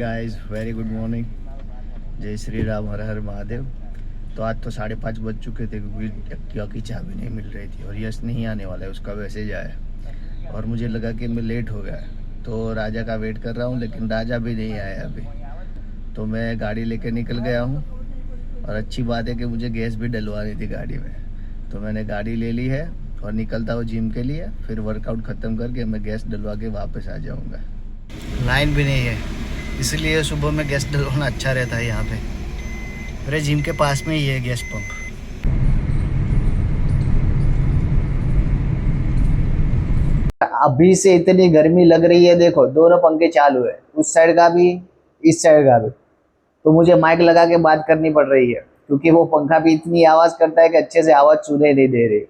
Guys, very good morning. जय श्री राम, हर हर महादेव। तो आज तो 5:30 बज चुके थे क्योंकि एक्टिवा की चाबी नहीं मिल रही थी और यश नहीं आने वाला है, उसका मैसेज आया और मुझे लगा कि मैं लेट हो गया। तो राजा का वेट कर रहा हूँ लेकिन राजा भी नहीं आया अभी। तो मैं गाड़ी लेके निकल गया हूँ और अच्छी बात है कि मुझे गैस भी डलवानी थी गाड़ी में। तो मैंने गाड़ी ले ली है और निकलता हूँ जिम के लिए। फिर वर्कआउट ख़त्म करके मैं गैस डलवा के वापस आ जाऊँगा। लाइन भी नहीं है, इसलिए सुबह में गैस डलवाना अच्छा रहता है। यहाँ पे मेरे जिम के पास में ही है गैस पंप। अभी से इतनी गर्मी लग रही है, देखो दोनों पंखे चालू है, उस साइड का भी इस साइड का भी। तो मुझे माइक लगा के बात करनी पड़ रही है क्योंकि वो पंखा भी इतनी आवाज़ करता है कि अच्छे से आवाज़ सुनाई नहीं दे रही।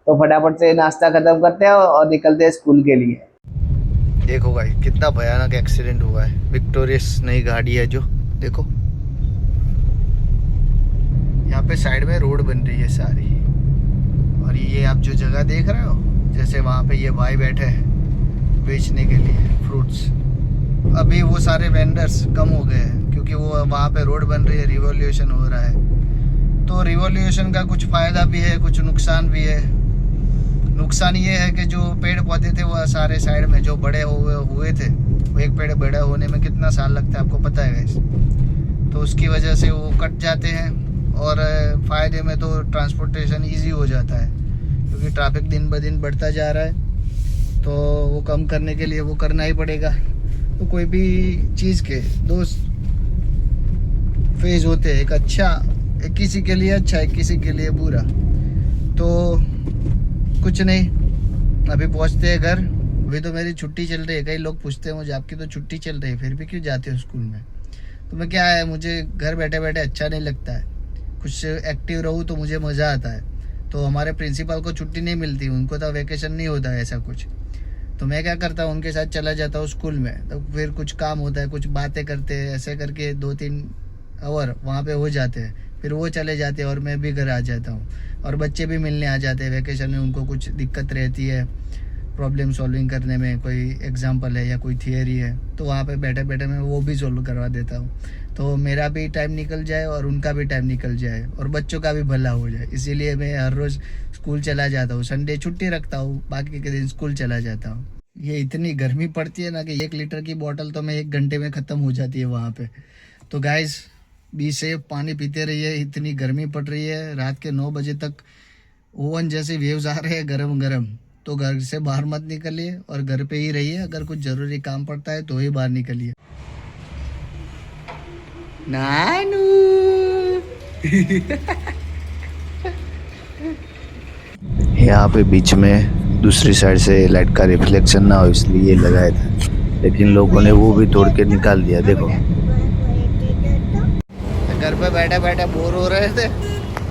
तो फटाफट से नाश्ता खत्म करते हैं और निकलते हैं स्कूल के लिए। देखो भाई कितना भयानक एक्सीडेंट हुआ है। विक्टोरियस नई गाड़ी है जो, देखो यहाँ पे साइड में रोड बन रही है सारी। और ये आप जो जगह देख रहे हो, जैसे वहाँ पे ये भाई बैठे हैं बेचने के लिए फ्रूट्स। अभी वो सारे वेंडर्स कम हो गए हैं क्योंकि वो वहाँ पे रोड बन रही है, रिवॉल्यूशन हो रहा है। तो रिवॉल्यूशन का कुछ फ़ायदा भी है, कुछ नुकसान भी है। नुकसान ये है कि जो पेड़ पौधे थे वो सारे साइड में जो बड़े हुए थे, वो एक पेड़ बड़ा होने में कितना साल लगता है आपको पता है गाइस। तो उसकी वजह से वो कट जाते हैं। और फ़ायदे में तो ट्रांसपोर्टेशन इजी हो जाता है क्योंकि ट्रैफिक दिन ब दिन बढ़ता जा रहा है। तो वो कम करने के लिए वो करना ही पड़ेगा। तो कोई भी चीज़ के दो फेज होते हैं, एक अच्छा, एक किसी के लिए अच्छा, एक किसी के लिए बुरा। तो कुछ नहीं, अभी पहुंचते हैं घर। अभी तो मेरी छुट्टी चल रही है। कई लोग पूछते हैं मुझे, आपकी तो छुट्टी चल रही है फिर भी क्यों जाते हो स्कूल में? तो मैं क्या है, मुझे घर बैठे बैठे अच्छा नहीं लगता है। कुछ एक्टिव रहूँ तो मुझे मज़ा आता है। तो हमारे प्रिंसिपल को छुट्टी नहीं मिलती, उनको तो वेकेशन नहीं होता है ऐसा कुछ। तो मैं क्या करता हूँ, उनके साथ चला जाता हूँ स्कूल में। तो फिर कुछ काम होता है, कुछ बातें करते हैं, ऐसे करके 2-3 आवर वहाँ पे हो जाते हैं। फिर वो चले जाते हैं और मैं भी घर आ जाता हूँ। और बच्चे भी मिलने आ जाते हैं वेकेशन में। उनको कुछ दिक्कत रहती है प्रॉब्लम सॉल्विंग करने में, कोई एग्जाम्पल है या कोई थियरी है, तो वहाँ पे बैठे बैठे मैं वो भी सॉल्व करवा देता हूँ। तो मेरा भी टाइम निकल जाए और उनका भी टाइम निकल जाए और बच्चों का भी भला हो जाए। इसीलिए मैं हर रोज़ स्कूल चला जाता हूँ। संडे छुट्टी रखता हूँ, बाकी के दिन स्कूल चला जाता हूँ। ये इतनी गर्मी पड़ती है ना कि 1 लीटर की बोतल तो मैं 1 घंटे में ख़त्म हो जाती है वहाँ पे। तो गाइस, बी सेफ, पानी पीते रहिए। इतनी गर्मी पड़ रही है, रात के 9 बजे तक ओवन जैसे वेव्स आ रहे हैं गरम गरम। तो घर से बाहर मत निकलिए और घर पे ही रहिए। अगर कुछ ज़रूरी काम पड़ता है तो ही बाहर निकलिए। नानू यहाँ पे बीच में दूसरी साइड से लाइट का रिफ्लेक्शन ना हो इसलिए लगाया था, लेकिन लोगों ने वो भी तोड़ के निकाल दिया। देखो, घर पे बैठे बैठे बोर हो रहे थे,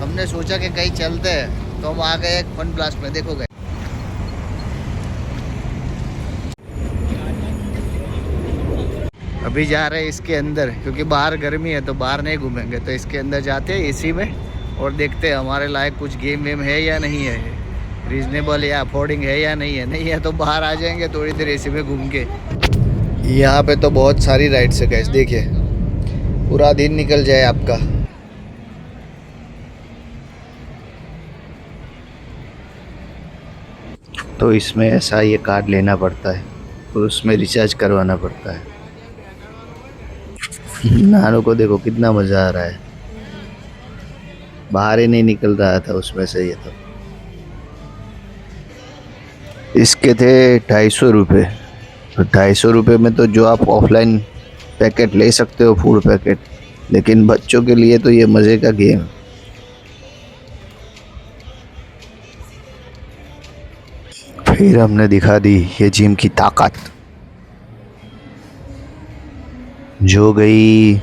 हमने सोचा कि कहीं चलते हैं। तो हम आ गए एक फन ब्लास्ट में। देखो गए, अभी जा रहे हैं इसके अंदर क्योंकि बाहर गर्मी है तो बाहर नहीं घूमेंगे। तो इसके अंदर जाते हैं एसी में और देखते हैं हमारे लायक कुछ गेम वेम है या नहीं है, रीजनेबल या अफोर्डिंग है या नहीं है। नहीं है तो बाहर आ जाएंगे थोड़ी देर एसी में घूम के। यहाँ पे तो बहुत सारी राइड्स है गाइस, देखिए पूरा दिन निकल जाए आपका। तो इसमें ऐसा ये कार्ड लेना पड़ता है और उसमें रिचार्ज करवाना पड़ता है। नानू को देखो कितना मज़ा आ रहा है, बाहर ही नहीं निकल रहा था उसमें से। ये तो इसके थे 250 रुपये। तो 250 रुपये में तो जो आप ऑफलाइन पैकेट ले सकते हो, फूड पैकेट, लेकिन बच्चों के लिए तो ये मज़े का गेम। फिर हमने दिखा दी ये जिम की ताकत, जो गई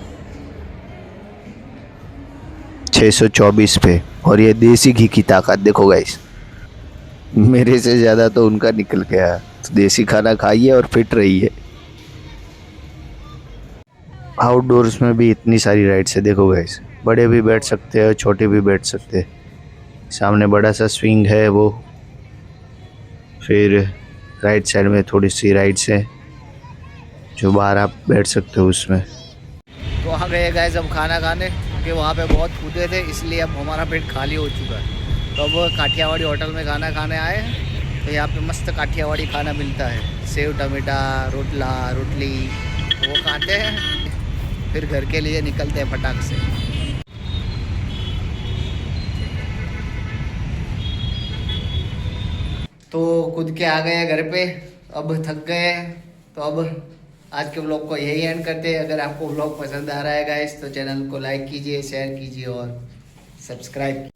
624 पे। और ये देसी घी की ताकत देखो गाइस, मेरे से ज़्यादा तो उनका निकल गया। तो देसी खाना खाइए और फिट रहिए। आउटडोर्स में भी इतनी सारी राइड्स है, देखो गाइस, बड़े भी बैठ सकते हैं, छोटे भी बैठ सकते हैं। सामने बड़ा सा स्विंग है वो। फिर राइट साइड में थोड़ी सी राइड्स है जो बाहर आप बैठ सकते हो उसमें। आ गए गए अब खाना खाने, क्योंकि वहाँ पे बहुत कूदे थे, इसलिए अब हमारा पेट खाली हो चुका है। तो अब काठियावाड़ी होटल में खाना खाने आए हैं। तो यहाँ पे मस्त काठियावाड़ी खाना मिलता है, सेव टमाटा, रोटला, रोटली, वो खाते हैं, फिर घर के लिए निकलते हैं फटाक से। तो कूद के आ गए घर पे, अब थक गए। तो अब आज के व्लॉग को यही एंड करते हैं। अगर आपको व्लॉग पसंद आ रहा है गाइस तो चैनल को लाइक कीजिए, शेयर कीजिए और सब्सक्राइब